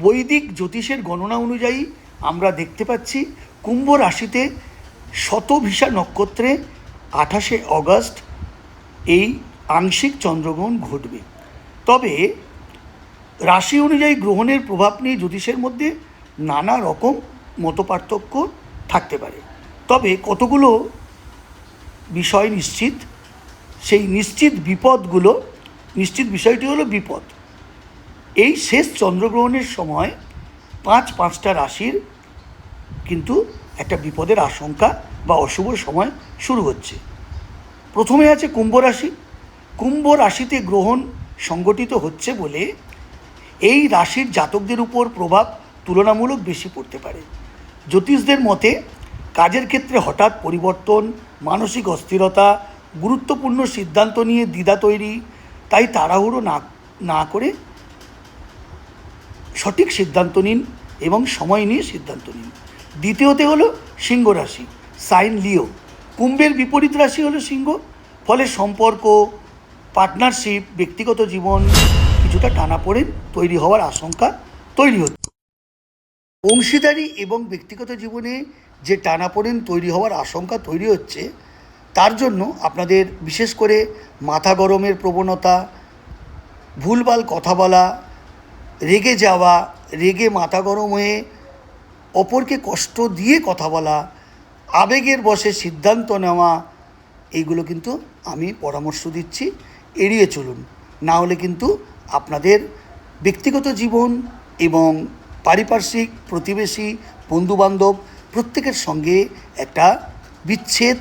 বৈদিক জ্যোতিষের গণনা অনুযায়ী আমরা দেখতে পাচ্ছি কুম্ভ রাশিতে শতভিষা নক্ষত্রে 28শে অগস্ট এই আংশিক চন্দ্রগ্রহণ ঘটবে। তবে রাশি অনুযায়ী গ্রহণের প্রভাব নিয়ে জ্যোতিষের মধ্যে নানা রকম মতপার্থক্য থাকতে পারে। তবে কতগুলো বিষয় নিশ্চিত, সেই নিশ্চিত বিষয়টি হলো বিপদ। এই শেষ চন্দ্রগ্রহণের সময় পাঁচটা রাশির কিন্তু একটা বিপদের আশঙ্কা বা অশুভ সময় শুরু হচ্ছে। প্রথমে আছে কুম্ভ রাশি। কুম্ভ রাশিতে গ্রহণ সংগঠিত হচ্ছে বলে এই রাশির জাতকদের উপর প্রভাব তুলনামূলক বেশি পড়তে পারে। জ্যোতিষদের মতে কাজের ক্ষেত্রে হঠাৎ পরিবর্তন, মানসিক অস্থিরতা, গুরুত্বপূর্ণ সিদ্ধান্ত নিয়ে দ্বিধা তৈরি। তাই তাড়াহুড়ো না করে সঠিক সিদ্ধান্ত নিন এবং সময় নিয়ে সিদ্ধান্ত নিন। দ্বিতীয়তে হলো সিংহ রাশি, সাইন লিও। কুম্ভের বিপরীত রাশি হলো সিংহ, ফলে সম্পর্ক, পার্টনারশিপ, ব্যক্তিগত জীবন কিছুটা টানাপোড়েন তৈরি হওয়ার আশঙ্কা তৈরি হচ্ছে। অংশীদারি এবং ব্যক্তিগত জীবনে যে টানাপোড়েন তৈরি হওয়ার আশঙ্কা তৈরি হচ্ছে, তার জন্য আপনাদের বিশেষ করে মাথা গরমের প্রবণতা, ভুলভাল কথা বলা, রেগে যাওয়া, রেগে মাথা গরম হয়ে অপরকে কষ্ট দিয়ে কথা বলা, আবেগের বশে সিদ্ধান্ত নেওয়া, এইগুলো কিন্তু আমি পরামর্শ দিচ্ছি এড়িয়ে চলুন। না হলে কিন্তু আপনাদের ব্যক্তিগত জীবন এবং পারিপার্শ্বিক, প্রতিবেশী, বন্ধুবান্ধব প্রত্যেকের সঙ্গে একটা বিচ্ছেদ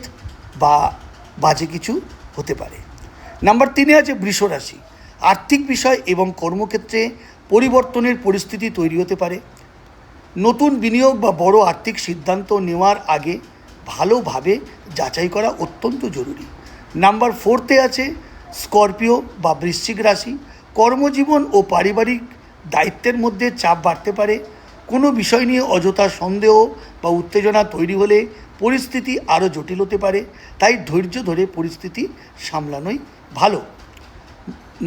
বা বাজে কিছু হতে পারে। নাম্বার 3 আছে বৃষ রাশি। আর্থিক বিষয় এবং কর্মক্ষেত্রে পরিবর্তনের পরিস্থিতি তৈরি হতে পারে। নতুন বিনিয়োগ বা বড় আর্থিক সিদ্ধান্ত নেওয়ার আগে ভালোভাবে যাচাই করা অত্যন্ত জরুরি। নাম্বার 4 আছে স্করপিও বা বৃশ্চিক রাশি। কর্মজীবন ও পারিবারিক দায়িত্বের মধ্যে চাপ বাড়তে পারে। কোনো বিষয় নিয়ে অযথা সন্দেহ বা উত্তেজনা তৈরি হলে পরিস্থিতি আরও জটিল হতে পারে। তাই ধৈর্য ধরে পরিস্থিতি সামলানোই ভালো।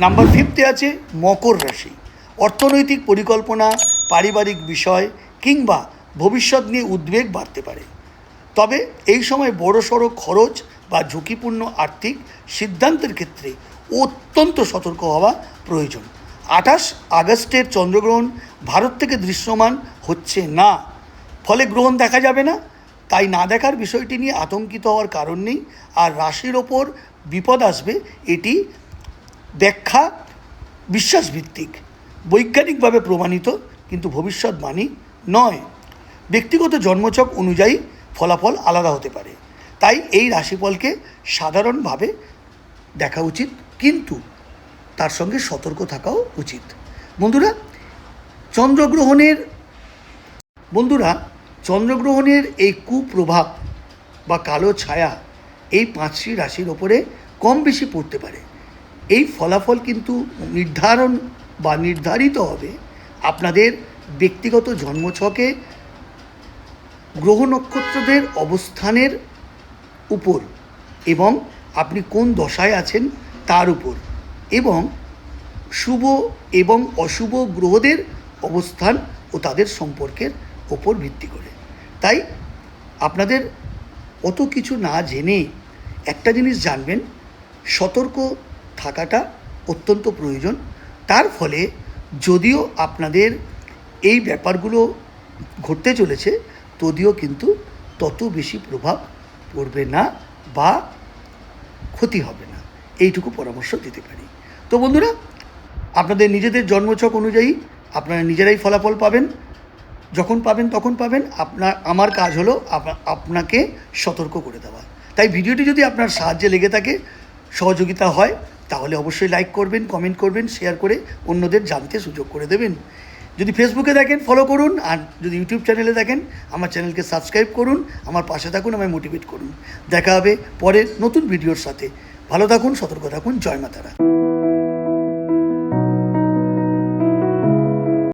নাম্বার 5 আছে মকর রাশি। অর্থনৈতিক পরিকল্পনা, পারিবারিক বিষয় কিংবা ভবিষ্যৎ নিয়ে উদ্বেগ বাড়তে পারে। তবে এই সময় বড়সড় খরচ বা ঝুঁকিপূর্ণ আর্থিক সিদ্ধান্তের ক্ষেত্রে অত্যন্ত সতর্ক হওয়া প্রয়োজন। 28 আগস্টের চন্দ্রগ্রহণ ভারত থেকে দৃশ্যমান হচ্ছে না, ফলে গ্রহণ দেখা যাবে না। তাই না দেখার বিষয়টি নিয়ে আতঙ্কিত হওয়ার কারণ নেই। আর রাশির ওপর বিপদ আসবে, এটি ব্যাখ্যা বিশ্বাসভিত্তিক, বৈজ্ঞানিকভাবে প্রমাণিত, কিন্তু ভবিষ্যৎবাণী নয়। ব্যক্তিগত জন্মছক অনুযায়ী ফলাফল আলাদা হতে পারে। তাই এই রাশিফলকে সাধারণভাবে দেখা উচিত, কিন্তু তার সঙ্গে সতর্ক থাকাও উচিত। বন্ধুরা, চন্দ্রগ্রহণের এই কুপ্রভাব বা কালো ছায়া এই 5টি রাশির ওপরে কম বেশি পড়তে পারে। এই ফলাফল কিন্তু নির্ধারিত হবে আপনাদের ব্যক্তিগত জন্মছকে গ্রহ নক্ষত্রদের অবস্থানের উপর এবং আপনি কোন দশায় আছেন তার উপর, এবং শুভ এবং অশুভ গ্রহদের অবস্থান ও তাদের সম্পর্কের ওপর ভিত্তি করে। তাই আপনাদের অত কিছু না জেনে একটা জিনিস জানবেন, সতর্ক থাকাটা অত্যন্ত প্রয়োজন। তার ফলে যদিও আপনাদের এই ব্যাপারগুলো ঘটতে চলেছে, তদিও কিন্তু তত বেশি প্রভাব পড়বে না বা ক্ষতি হবে না, এইটুকু পরামর্শ দিতে পারি। তো বন্ধুরা, আপনাদের নিজেদের জন্মছক অনুযায়ী আপনারা নিজেরাই ফলাফল পাবেন, যখন পাবেন তখন পাবেন। আমার কাজ হলো আপনাকে সতর্ক করে দেওয়া। তাই ভিডিওটি যদি আপনার সাহায্যে লেগে থাকে, সহযোগিতা হয়, তাহলে অবশ্যই লাইক করবেন, কমেন্ট করবেন, শেয়ার করে অন্যদের জানতে সুযোগ করে দেবেন। যদি ফেসবুকে দেখেন ফলো করুন, আর যদি ইউটিউব চ্যানেলে দেখেন আমার চ্যানেলকে সাবস্ক্রাইব করুন, আমার পাশে থাকুন, আমায় মোটিভেট করুন। দেখা হবে পরের নতুন ভিডিওর সাথে। ভালো থাকুন, সতর্ক থাকুন। জয় মাতারা।